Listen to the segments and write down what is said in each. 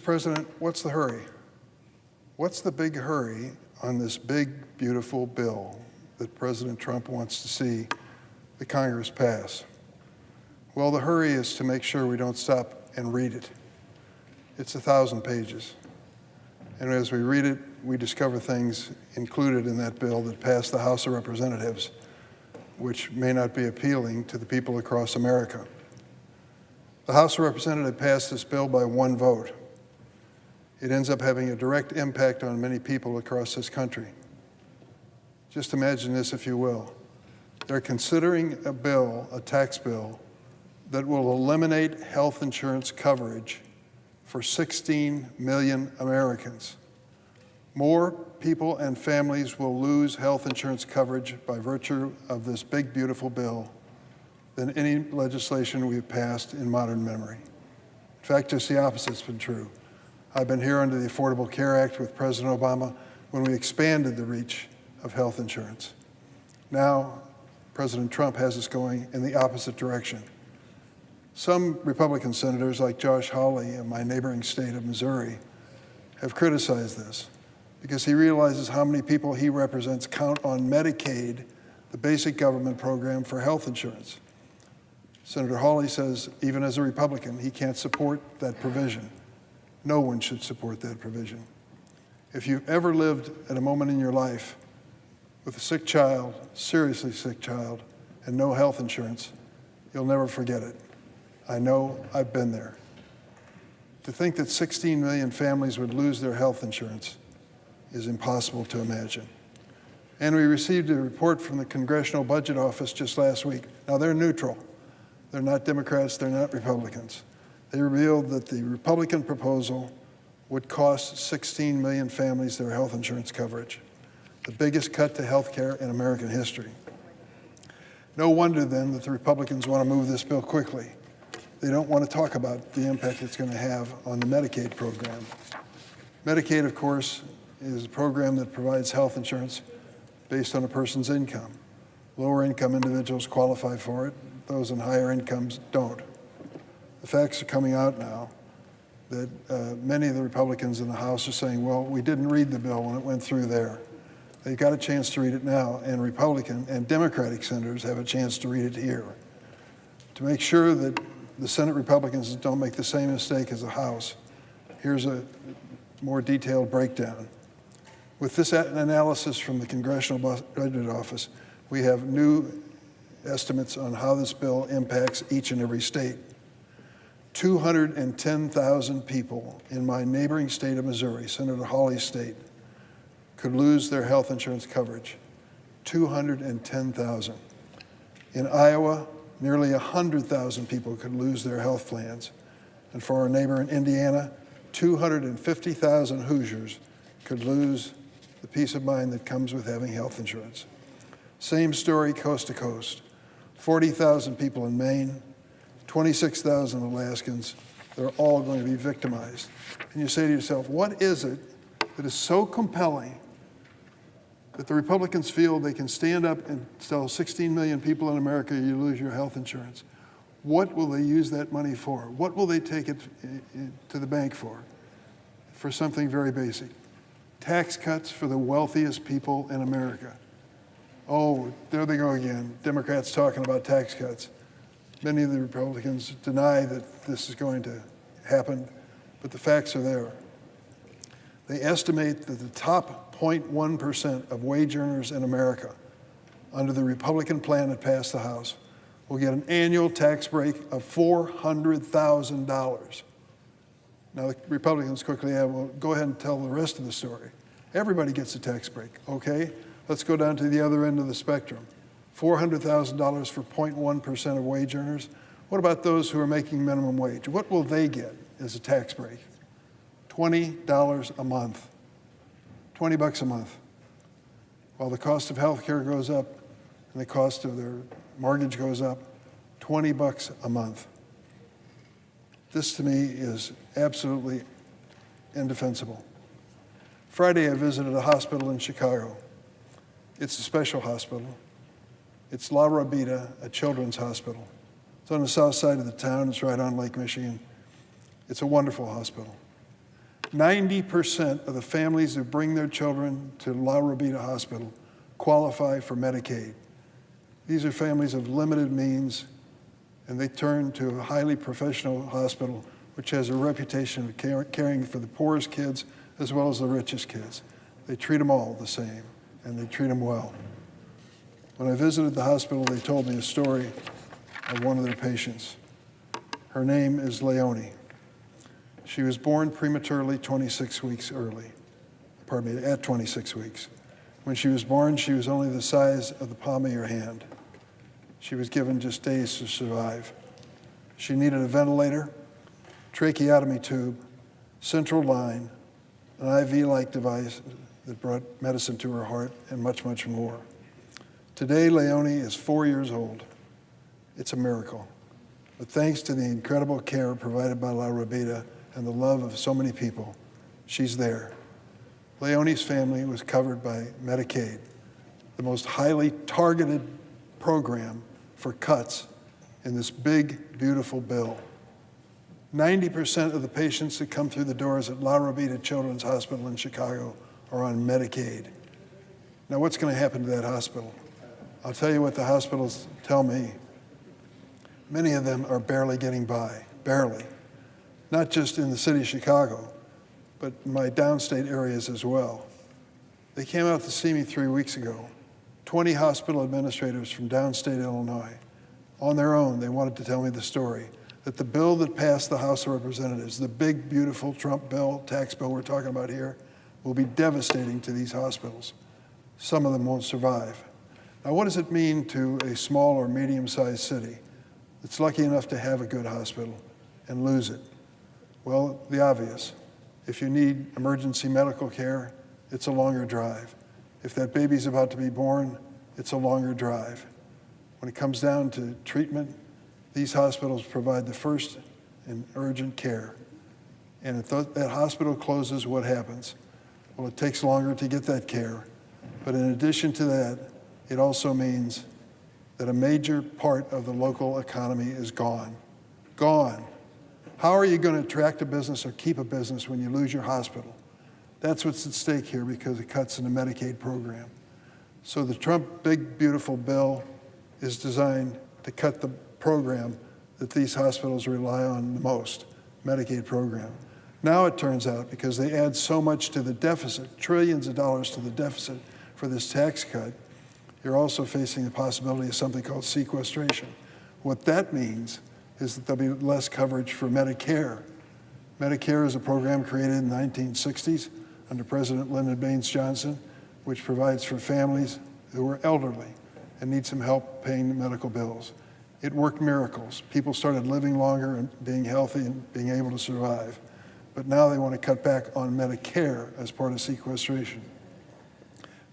President, what's the hurry? What's the big hurry on this big, beautiful bill that President Trump wants to see the Congress pass? Well, the hurry is to make sure we don't stop and read it. It's 1,000 pages. And as we read it, we discover things included in that bill that passed the House of Representatives, which may not be appealing to the people across America. The House of Representatives passed this bill by one vote. It ends up having a direct impact on many people across this country. Just imagine this, if you will. They're considering a bill, a tax bill, that will eliminate health insurance coverage for 16 million Americans. More people and families will lose health insurance coverage by virtue of this big, beautiful bill than any legislation we've passed in modern memory. In fact, just the opposite's been true. I've been here under the Affordable Care Act with President Obama when we expanded the reach of health insurance. Now, President Trump has us going in the opposite direction. Some Republican senators, like Josh Hawley in my neighboring state of Missouri, have criticized this because he realizes how many people he represents count on Medicaid, the basic government program for health insurance. Senator Hawley says, even as a Republican, he can't support that provision. No one should support that provision. If you've ever lived at a moment in your life with a sick child, seriously sick child, and no health insurance, you'll never forget it. I know, I've been there. To think that 16 million families would lose their health insurance is impossible to imagine. And we received a report from the Congressional Budget Office just last week. Now, they're neutral. They're not Democrats, they're not Republicans. They revealed that the Republican proposal would cost 16 million families their health insurance coverage, the biggest cut to health care in American history. No wonder, then, that the Republicans want to move this bill quickly. They don't want to talk about the impact it's going to have on the Medicaid program. Medicaid, of course, is a program that provides health insurance based on a person's income. Lower income individuals qualify for it. Those in higher incomes don't. The facts are coming out now that many of the Republicans in the House are saying, well, we didn't read the bill when it went through there. They've got a chance to read it now, and Republican and Democratic senators have a chance to read it here. To make sure that the Senate Republicans don't make the same mistake as the House, here's a more detailed breakdown. With this analysis from the Congressional Budget Office, we have new estimates on how this bill impacts each and every state. 210,000 people in my neighboring state of Missouri, Senator Hawley's state, could lose their health insurance coverage. 210,000. In Iowa, nearly 100,000 people could lose their health plans. And for our neighbor in Indiana, 250,000 Hoosiers could lose the peace of mind that comes with having health insurance. Same story coast to coast. 40,000 people in Maine, 26,000 Alaskans, they're all going to be victimized. And you say to yourself, what is it that is so compelling that the Republicans feel they can stand up and tell 16 million people in America you lose your health insurance? What will they use that money for? What will they take it to the bank for? For something very basic. Tax cuts for the wealthiest people in America. Oh, there they go again, Democrats talking about tax cuts. Many of the Republicans deny that this is going to happen, but the facts are there. They estimate that the top 0.1% of wage earners in America, under the Republican plan that passed the House, will get an annual tax break of $400,000. Now, the Republicans quickly add, well, go ahead and tell the rest of the story. Everybody gets a tax break, okay? Let's go down to the other end of the spectrum. $400,000 for 0.1% of wage earners. What about those who are making minimum wage? What will they get as a tax break? $20 a month. 20 bucks a month. While the cost of health care goes up and the cost of their mortgage goes up, 20 bucks a month. This to me is absolutely indefensible. Friday I visited a hospital in Chicago. It's a special hospital. It's La Rabida, a children's hospital. It's on the south side of the town. It's right on Lake Michigan. It's a wonderful hospital. 90% of the families who bring their children to La Rabida Hospital qualify for Medicaid. These are families of limited means, and they turn to a highly professional hospital which has a reputation of caring for the poorest kids as well as the richest kids. They treat them all the same, and they treat them well. When I visited the hospital, they told me a story of one of their patients. Her name is Leonie. She was born prematurely 26 weeks early, at 26 weeks. When she was born, she was only the size of the palm of your hand. She was given just days to survive. She needed a ventilator, tracheotomy tube, central line, an IV-like device that brought medicine to her heart, and much, much more. Today, Leonie is 4 years old. It's a miracle. But thanks to the incredible care provided by La Rabida and the love of so many people, she's there. Leonie's family was covered by Medicaid, the most highly targeted program for cuts in this big, beautiful bill. 90% of the patients that come through the doors at La Rabida Children's Hospital in Chicago are on Medicaid. Now, what's going to happen to that hospital? I'll tell you what the hospitals tell me. Many of them are barely getting by, barely. Not just in the city of Chicago, but in my downstate areas as well. They came out to see me 3 weeks ago. 20 hospital administrators from downstate Illinois. On their own, they wanted to tell me the story that the bill that passed the House of Representatives, the big, beautiful Trump bill, tax bill we're talking about here, will be devastating to these hospitals. Some of them won't survive. Now, what does it mean to a small or medium-sized city that's lucky enough to have a good hospital and lose it? Well, the obvious. If you need emergency medical care, it's a longer drive. If that baby's about to be born, it's a longer drive. When it comes down to treatment, these hospitals provide the first and urgent care. And if that hospital closes, what happens? Well, it takes longer to get that care. But in addition to that, it also means that a major part of the local economy is gone. Gone. How are you going to attract a business or keep a business when you lose your hospital? That's what's at stake here because it cuts in the Medicaid program. So the Trump big, beautiful bill is designed to cut the program that these hospitals rely on the most, Medicaid program. Now it turns out, because they add so much to the deficit, trillions of dollars to the deficit for this tax cut, you're also facing the possibility of something called sequestration. What that means is that there'll be less coverage for Medicare. Medicare is a program created in the 1960s under President Lyndon Baines Johnson, which provides for families who are elderly and need some help paying the medical bills. It worked miracles. People started living longer and being healthy and being able to survive. But now they want to cut back on Medicare as part of sequestration.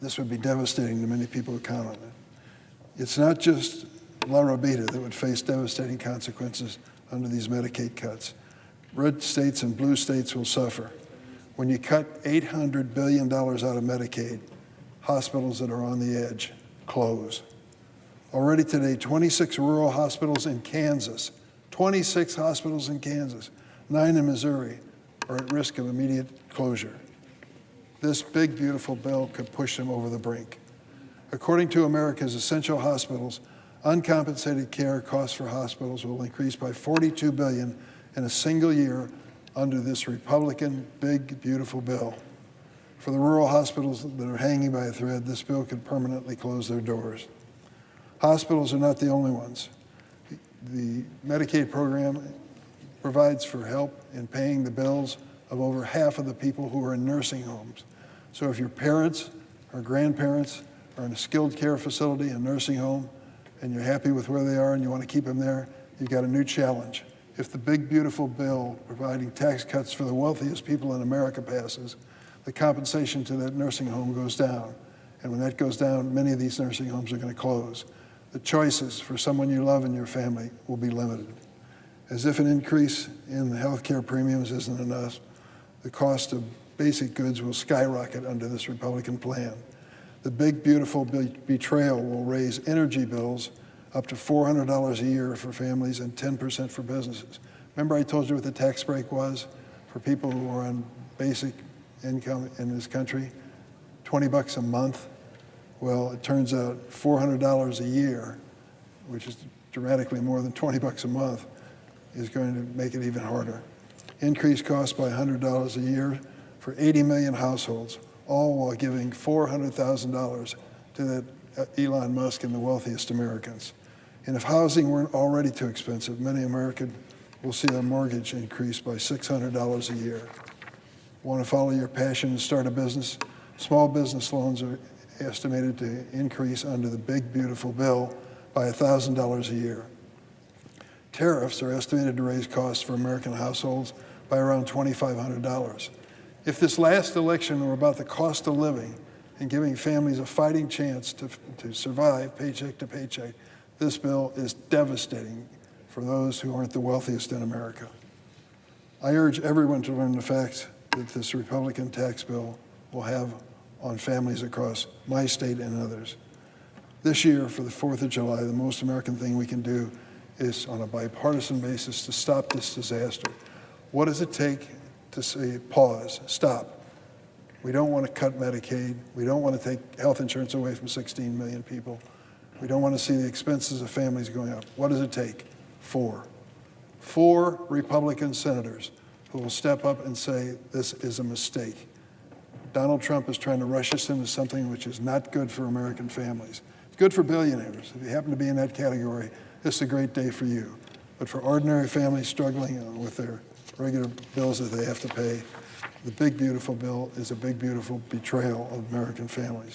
This would be devastating to many people who count on it. It's not just La Rabida that would face devastating consequences under these Medicaid cuts. Red states and blue states will suffer. When you cut $800 billion out of Medicaid, hospitals that are on the edge close. Already today, 26 rural hospitals in Kansas, 26 hospitals in Kansas, 9 in Missouri, are at risk of immediate closure. This big, beautiful bill could push them over the brink. According to America's Essential Hospitals, uncompensated care costs for hospitals will increase by $42 billion in a single year under this Republican big, beautiful bill. For the rural hospitals that are hanging by a thread, this bill could permanently close their doors. Hospitals are not the only ones. The Medicaid program provides for help in paying the bills of over half of the people who are in nursing homes. So if your parents or grandparents are in a skilled care facility, a nursing home, and you're happy with where they are and you want to keep them there, you've got a new challenge. If the big, beautiful bill providing tax cuts for the wealthiest people in America passes, the compensation to that nursing home goes down. And when that goes down, many of these nursing homes are going to close. The choices for someone you love in your family will be limited. As if an increase in the health care premiums isn't enough, the cost of basic goods will skyrocket under this Republican plan. The big, beautiful betrayal will raise energy bills up to $400 a year for families and 10% for businesses. Remember I told you what the tax break was for people who are on basic income in this country, 20 bucks a month. Well, it turns out $400 a year, which is dramatically more than 20 bucks a month, is going to make it even harder. Increased costs by $100 a year for 80 million households, all while giving $400,000 to that Elon Musk and the wealthiest Americans. And if housing weren't already too expensive, many Americans will see their mortgage increase by $600 a year. Want to follow your passion and start a business? Small business loans are estimated to increase under the big, beautiful bill by $1,000 a year. Tariffs are estimated to raise costs for American households by around $2,500. If this last election were about the cost of living and giving families a fighting chance to survive paycheck to paycheck, this bill is devastating for those who aren't the wealthiest in America. I urge everyone to learn the facts that this Republican tax bill will have on families across my state and others. This year, for the 4th of July, the most American thing we can do is, on a bipartisan basis, to stop this disaster. What does it take to say pause, stop? We don't want to cut Medicaid. We don't want to take health insurance away from 16 million people. We don't want to see the expenses of families going up. What does it take? Four Republican senators who will step up and say this is a mistake. Donald Trump is trying to rush us into something which is not good for American families. It's good for billionaires. If you happen to be in that category, this is a great day for you. But for ordinary families struggling with their regular bills that they have to pay, the big, beautiful bill is a big, beautiful betrayal of American families.